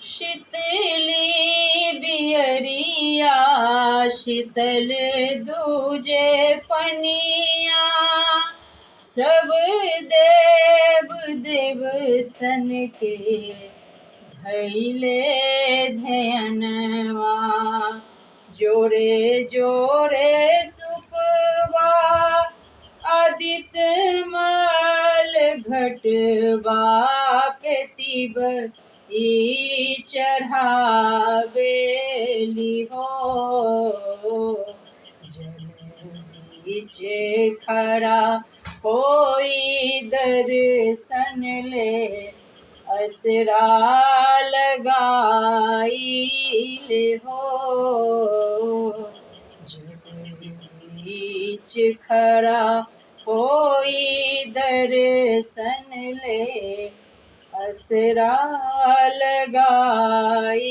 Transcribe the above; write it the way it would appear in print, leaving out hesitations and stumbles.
शीतली बियरिया शीतल दूजे पनिया, सब देव देवतन के धैले ध्यानवा। जोरे जोरे सुपवा आदित्य मल घटवा पे तिब ई चढ़ावेली हो। जल बीच खड़ा होई दर्शन ले, असरा लगाईले हो। जल बीच खड़ा होई दर्शन ले, असरा लगाईले